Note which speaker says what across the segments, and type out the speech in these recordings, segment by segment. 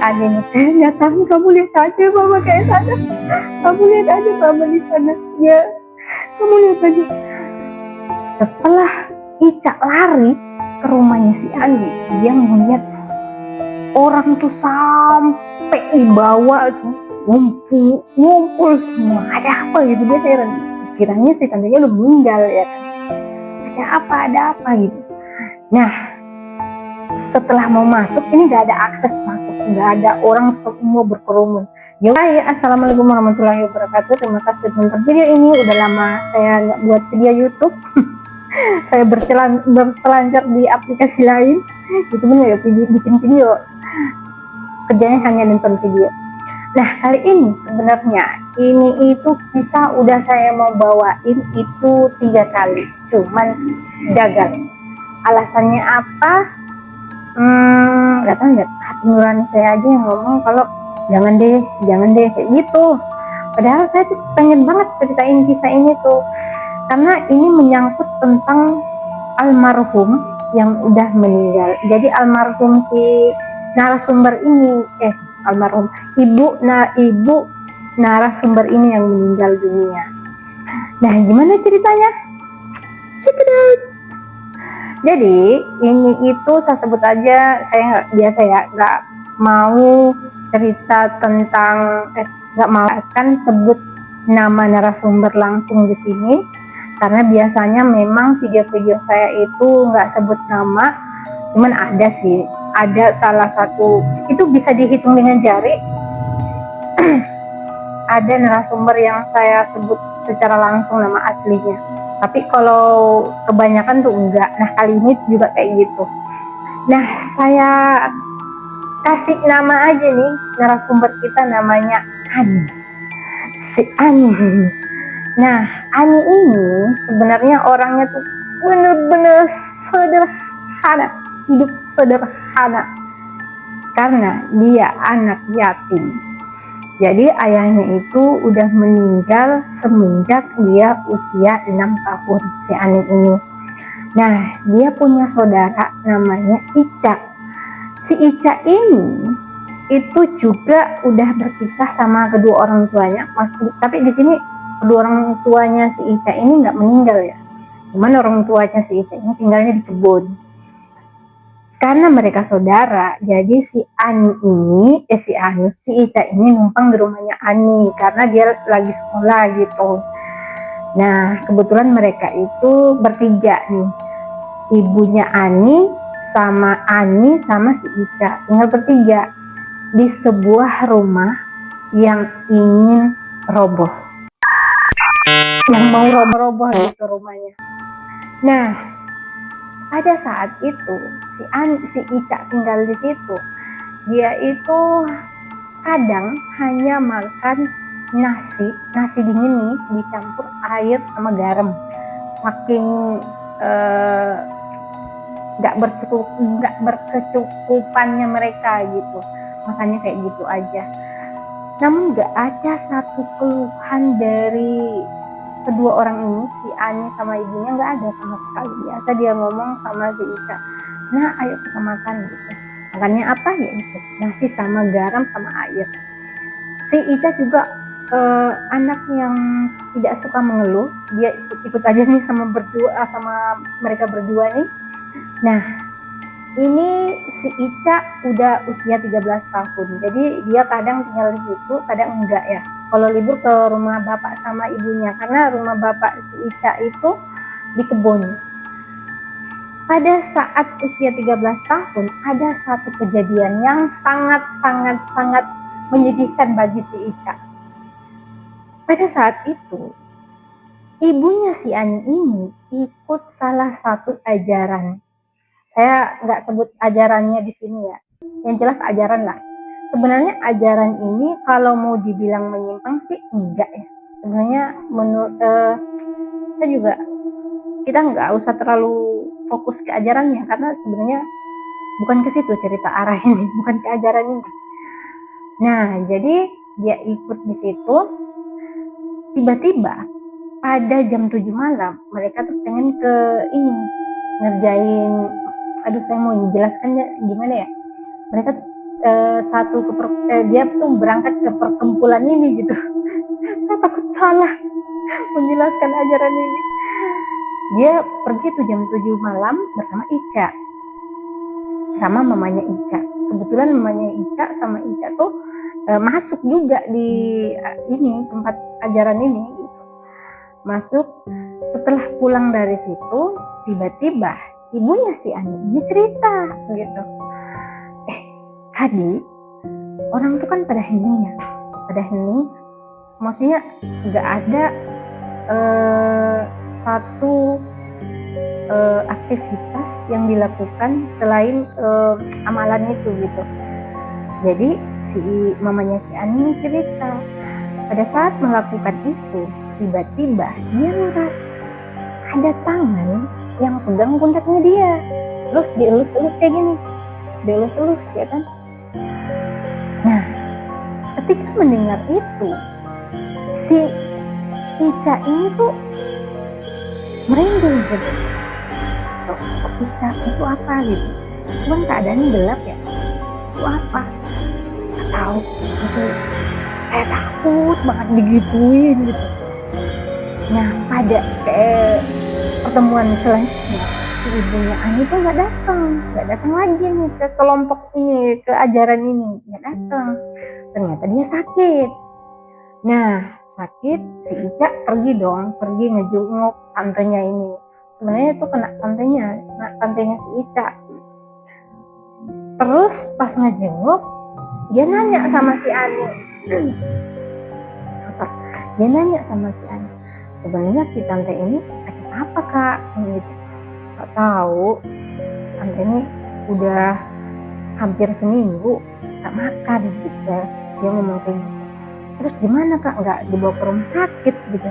Speaker 1: Ada nih, saya nggak tahu, kamu lihat aja mama kayak sana, kamu lihat aja mama di sana ya, kamu lihat aja. Setelah Ica lari ke rumahnya si Andi, dia melihat orang tuh sampai dibawa tuh ngumpul semua. Ada apa gitu, dia heran, kiranya si tantenya udah meninggal ya kan, ada apa gitu. Nah, setelah mau masuk ini nggak ada akses masuk, nggak ada, orang semua berkerumun. Ya, assalamualaikum warahmatullahi wabarakatuh. Terima kasih sudah menonton video ini. Udah lama saya nggak buat video YouTube. Saya berselancar di aplikasi lain. Itu pun ya bikin video. Kerjanya hanya nonton video. Nah, kali ini sebenarnya ini itu kisah udah saya mau bawain itu 3 kali, cuman gagal. Alasannya apa? Nggak tahu ya, hati nurani saya aja yang ngomong kalau jangan deh kayak gitu. Padahal saya tuh pengen banget ceritain kisah ini tuh, karena ini menyangkut tentang almarhum yang udah meninggal. Jadi almarhum si narasumber ini, almarhum ibu narasumber ini yang meninggal dunia. Nah, gimana ceritanya? Check it out. Jadi ini itu saya sebut aja, saya nggak mau cerita tentang nggak mau akan sebut nama narasumber langsung di sini, karena biasanya memang video-video saya itu nggak sebut nama. Cuman ada salah satu itu bisa dihitung dengan jari ada narasumber yang saya sebut secara langsung nama aslinya. Tapi kalau kebanyakan tuh enggak. Nah, kali ini juga kayak gitu. Nah, saya kasih nama aja nih narasumber kita, namanya Ani. Si Ani. Nah, Ani ini sebenarnya orangnya tuh bener-bener sederhana, hidup sederhana. Karena dia anak yatim. Jadi ayahnya itu udah meninggal semenjak dia usia 6 tahun, si Ani ini. Nah, dia punya saudara namanya Ica. Si Ica ini itu juga udah berpisah sama kedua orang tuanya. Tapi di sini kedua orang tuanya si Ica ini nggak meninggal ya. Cuman orang tuanya si Ica ini tinggalnya di kebun. Karena mereka saudara, jadi si Ica ini numpang di rumahnya Ani karena dia lagi sekolah gitu. Nah, kebetulan mereka itu bertiga nih, ibunya Ani sama si Ica, tinggal bertiga di sebuah rumah yang ingin roboh, yang mau roboh gitu rumahnya. Nah, pada saat itu si Ica tinggal di situ. Dia itu kadang hanya makan nasi dingin nih dicampur air sama garam. Saking nggak berkecukupannya mereka gitu, makanya kayak gitu aja. Namun nggak ada satu keluhan dari kedua orang ini, si Ani sama ibunya, nggak ada sama sekali. Biasa dia ngomong sama si Ica, nah ayo kita makan gitu. Makannya apa ya itu, nasi sama garam sama air. Si Ica juga anak yang tidak suka mengeluh, dia ikut aja nih sama mereka berdua nih. Nah, ini si Ica udah usia 13 tahun, jadi dia kadang tinggal di situ, kadang enggak ya. Kalau libur ke rumah bapak sama ibunya, karena rumah bapak si Ica itu di kebun. Pada saat usia 13 tahun, ada satu kejadian yang sangat menyedihkan bagi si Ica. Pada saat itu, ibunya si Ani ini ikut salah satu ajaran. Saya nggak sebut ajarannya di sini ya, yang jelas ajaran lah. Sebenarnya ajaran ini kalau mau dibilang menyimpang sih enggak ya. Sebenarnya menurut saya juga, kita nggak usah terlalu fokus ke ajarannya, karena sebenarnya bukan ke situ cerita arah ini, bukan ke ajaran ini. Nah, jadi dia ikut di situ. Tiba-tiba pada jam 7 malam mereka tuh pengen ke ini ngerjain, saya mau jelaskan gimana ya, mereka tuh dia tuh berangkat ke perkumpulan ini gitu. Saya takut salah menjelaskan ajaran ini. Dia pergi tuh jam 7 malam bersama Ica, sama mamanya Ica. Kebetulan mamanya Ica sama Ica tuh masuk juga di ini tempat ajaran ini gitu. Masuk. Setelah pulang dari situ, tiba-tiba ibunya si Ani ini cerita gitu, tadi orang tuh kan pada hening, maksudnya nggak ada satu aktivitas yang dilakukan selain amalan itu gitu. Jadi si mamanya si Ani cerita, pada saat melakukan itu tiba-tiba dia merasa ada tangan yang pegang pundaknya dia, terus dielus-elus kayak gini, dielus-elus ya kan. Nah, ketika mendengar itu, si Ica ini tuh merinding gitu. Kok bisa? Itu apa gitu? Cuman keadaannya gelap ya. Itu apa? Gak tahu. Itu saya takut banget digituin gitu. Nah, pada pertemuan selanjutnya, si ibunya Ani tuh nggak datang lagi nih ke kelompok ini, ke ajaran ini, nggak datang. Ternyata dia sakit. Nah, sakit, si Ica pergi ngejenguk tantenya ini. Sebenarnya itu kena tantenya si Ica. Terus pas ngejenguk, dia nanya sama si Ani. Dia nanya sama si Ani, sebenarnya si tante ini sakit apa kak? Gitu. Gak tahu, tante ini udah hampir seminggu gak makan gitu. Dia ngomong kayak gitu. Terus gimana kak, nggak dibawa ke rumah sakit gitu?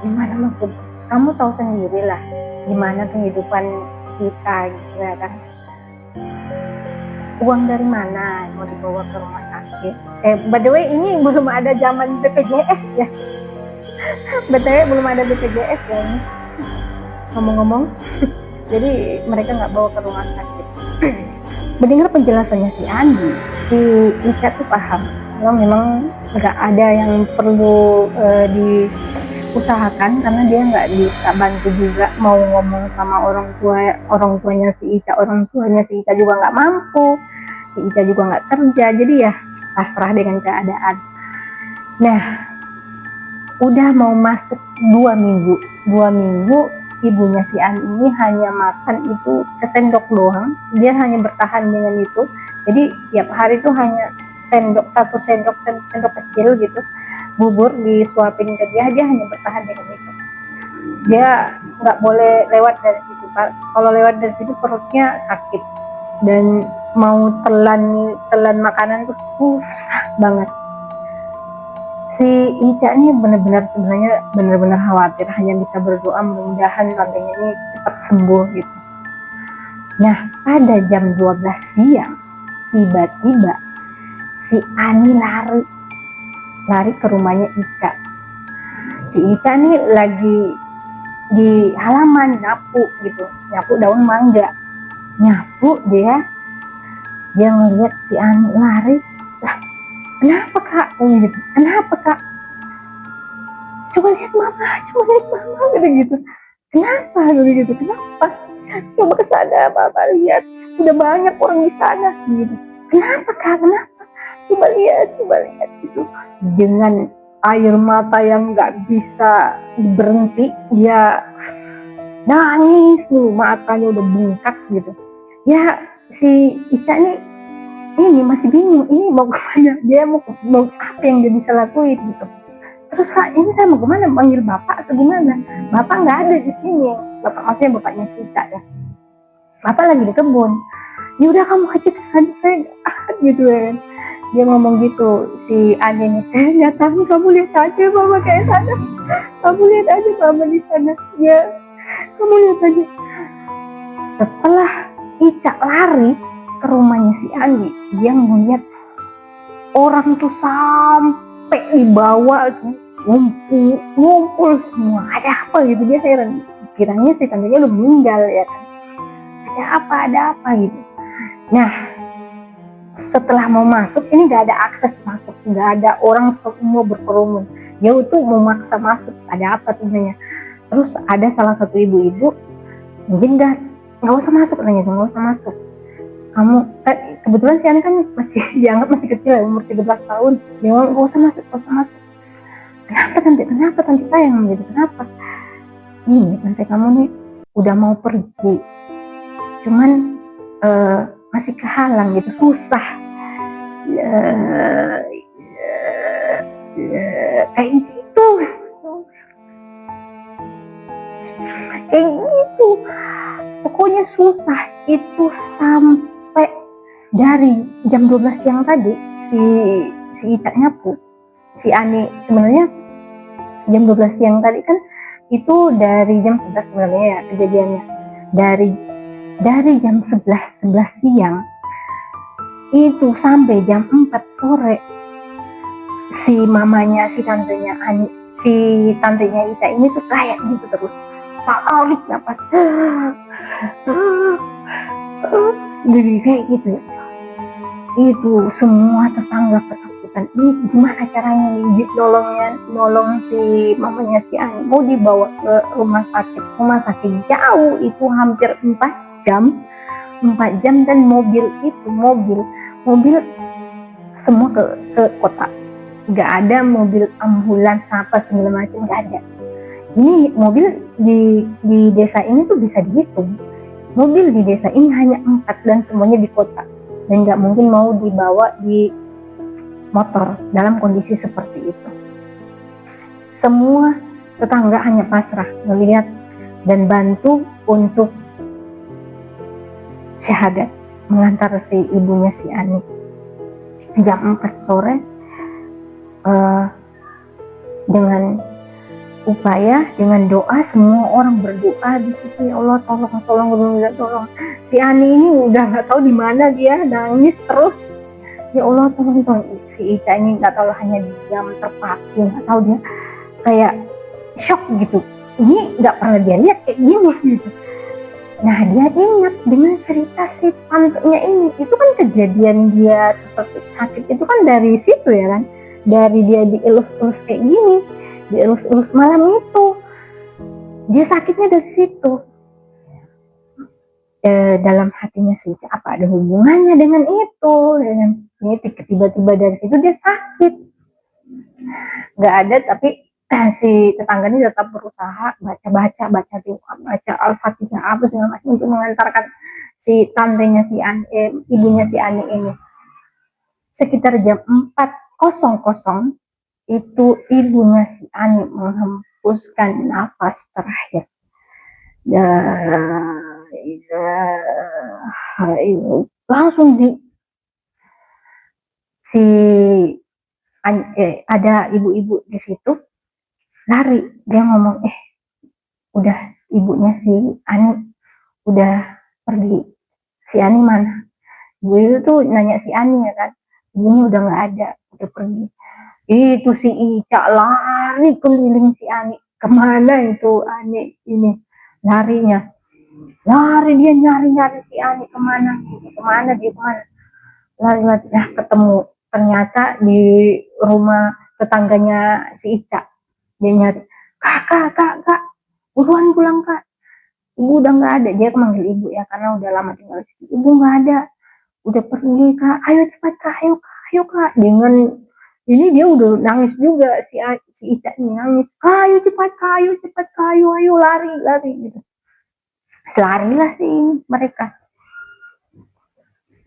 Speaker 1: Gimana maksud? Kamu tahu sendiri lah gimana kehidupan kita gitu ya kan. Uang dari mana mau dibawa ke rumah sakit? By the way ini belum ada zaman BPJS ya. BTW belum ada BPJS ya ini. Ngomong-ngomong, jadi mereka nggak bawa ke rumah sakit. Mendengar penjelasannya si Andi, si Ica tuh paham kalau memang nggak ada yang perlu diusahakan karena dia nggak bisa bantu juga, mau ngomong sama orang tuanya si Ica juga nggak mampu, si Ica juga nggak kerja, jadi ya pasrah dengan keadaan. Nah, udah mau masuk 2 minggu ibunya si Ani ini hanya makan itu sesendok doang, dia hanya bertahan dengan itu. Jadi tiap hari itu hanya satu sendok kecil gitu, bubur disuapin ke dia hanya bertahan dengan itu. Dia nggak boleh lewat dari situ, kalau lewat dari situ perutnya sakit dan mau telan makanan tuh susah banget. Si Ica ini benar-benar khawatir, hanya bisa berdoa mudah-mudahan tantenya ini cepat sembuh gitu. Nah, pada jam 12 siang tiba-tiba si Ani lari ke rumahnya Ica. Si Ica nih lagi di halaman nyapu daun mangga. Nyapu dia ngeliat si Ani lari. Lah, kenapa kak? Kenapa kak? Coba lihat mama gitu. Kenapa? Coba ke sana mama lihat. Udah banyak orang di sana gitu. Kenapa kak? Coba lihat gitu. Dengan air mata yang nggak bisa berhenti, dia nangis tuh, matanya udah bengkak gitu. Ya si Ica ini masih bingung, ini mau kemana, dia mau apa yang dia bisa lakuin gitu. Terus kak, ini saya mau kemana, manggil bapak atau gimana? Bapak nggak ada di sini. Maksudnya bapaknya si Ica ya. Bapak lagi di kebun. Ya udah kamu aja ke sana, saya gitu kan. Dia ngomong gitu, si Ani nih, saya nggak tahu, kamu lihat aja mama kayak sana. Kamu lihat aja mama di sana. Ya, kamu lihat aja. Setelah Ica lari ke rumahnya si Andi, dia ngeliat orang tuh sampai dibawa ngumpul semua. Ada apa gitu, dia heran, kiranya si tantenya udah meninggal ya kan. Ada apa gitu. Nah, setelah mau masuk ini nggak ada akses masuk, nggak ada, orang semua berkerumun, dia tuh memaksa masuk, ada apa sebenarnya. Terus ada salah satu ibu-ibu menjegat, nggak usah masuk, nggak usah masuk, kamu kan kebetulan si anak kan masih dianggap masih kecil ya, umur 13 tahun, dia nggak usah masuk, nggak usah masuk. Kenapa tante sayang gitu, kenapa? Ini tante kamu nih udah mau pergi, cuman masih kehalang gitu, susah, kayak gitu, kayak gitu, pokoknya susah itu. Sampai dari jam 12 siang tadi si Ica nyapu, si Ani sebenarnya jam 12 siang tadi kan itu dari jam 11 sebenarnya ya kejadiannya, dari jam 11 siang itu sampai jam 4 sore si mamanya, si tantenya Ica ini tuh kayak gitu terus, tarik napas jadi kayak gitu. Itu semua tetangga ketakutan, ini gimana caranya nih nolong si mamanya si Ani, mau dibawa ke rumah sakit jauh, itu hampir 4 jam dan mobil semua ke kota, nggak ada mobil ambulans apa segala macam, nggak ada. Ini mobil di desa ini tuh bisa dihitung, mobil di desa ini hanya 4 dan semuanya di kota, dan nggak mungkin mau dibawa di motor dalam kondisi seperti itu. Semua tetangga hanya pasrah melihat dan bantu untuk syahadat, mengantar si ibunya si Ani. Jam 4 sore dengan upaya, dengan doa, semua orang berdoa di situ, ya Allah tolong si Ani ini udah nggak tahu di mana, dia nangis terus, ya Allah tolong si Ica ini nggak tahu, hanya diam terpaku, nggak tahu, dia kayak shock gitu, ini nggak pernah dia lihat kayak gini gitu. Nah dia ingat dengan cerita si tantenya ini, itu kan kejadian dia seperti sakit itu kan dari situ ya kan, dari dia dielus-elus kayak gini, dielus-elus malam itu, dia sakitnya dari situ. Dalam hatinya sih, apa ada hubungannya dengan itu, dengan ini tiba-tiba dari situ dia sakit, nggak ada. Tapi si tetangga ini tetap berusaha baca Al-Fatihah apa segala macam untuk mengantarkan si tantenya si Ani, ibunya si Ani ini. Sekitar jam 4.00 itu ibunya si Ani menghembuskan nafas terakhir. Langsung ada ibu-ibu di situ lari, dia ngomong, udah ibunya si Ani udah pergi, si Ani mana? Ibu itu tuh nanya si Ani ya kan, ibunya udah nggak ada, udah pergi. Itu si Ica lari keliling si Ani, kemana itu Ani ini larinya, dia nyari si Ani kemana lari, nah ketemu, ternyata di rumah tetangganya si Ica. Dia nyari, kak buruan pulang kak, ibu udah nggak ada. Dia manggil ibu ya karena udah lama tinggal di situ, ibu nggak ada, udah pergi kak, ayo cepat kak, ayo kak. Dengan ini dia udah nangis juga, si Ica ini nangis, ayo cepat kak, ayo lari gitu.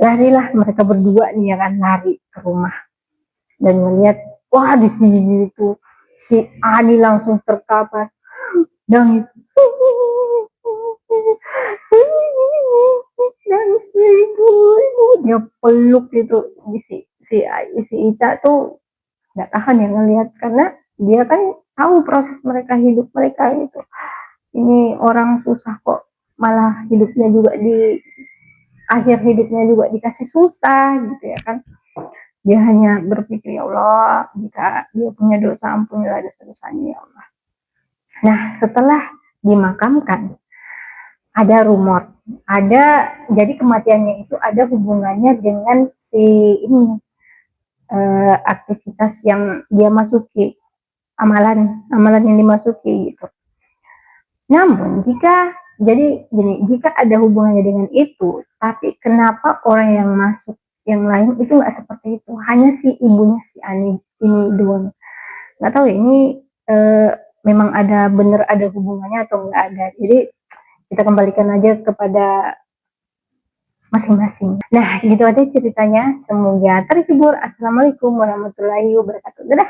Speaker 1: Larilah mereka berdua nih ya kan, lari ke rumah dan melihat, wah di sini itu si Ani langsung terkapar nangis, nangis ibu, dia peluk itu. Si Ica tuh nggak tahan ya ngelihat, karena dia kan tahu proses mereka, hidup mereka itu, ini orang susah kok, malah hidupnya juga akhir hidupnya juga dikasih susah gitu ya kan. Dia hanya berpikir, ya Allah, jika dia punya dosa, ampunilah dosa-dosanya ya Allah. Nah setelah dimakamkan, ada rumor, jadi kematiannya itu ada hubungannya dengan si ini aktivitas yang dia masuki, amalan yang dimasuki gitu. Namun jika ada hubungannya dengan itu, tapi kenapa orang yang masuk yang lain itu nggak seperti itu, hanya si ibunya si Ani ini doang. Nggak tahu ya ini memang ada hubungannya atau nggak ada. Jadi kita kembalikan aja kepada masing-masing. Nah, gitu aja ceritanya. Semoga terhibur. Assalamualaikum warahmatullahi wabarakatuh. Dadah.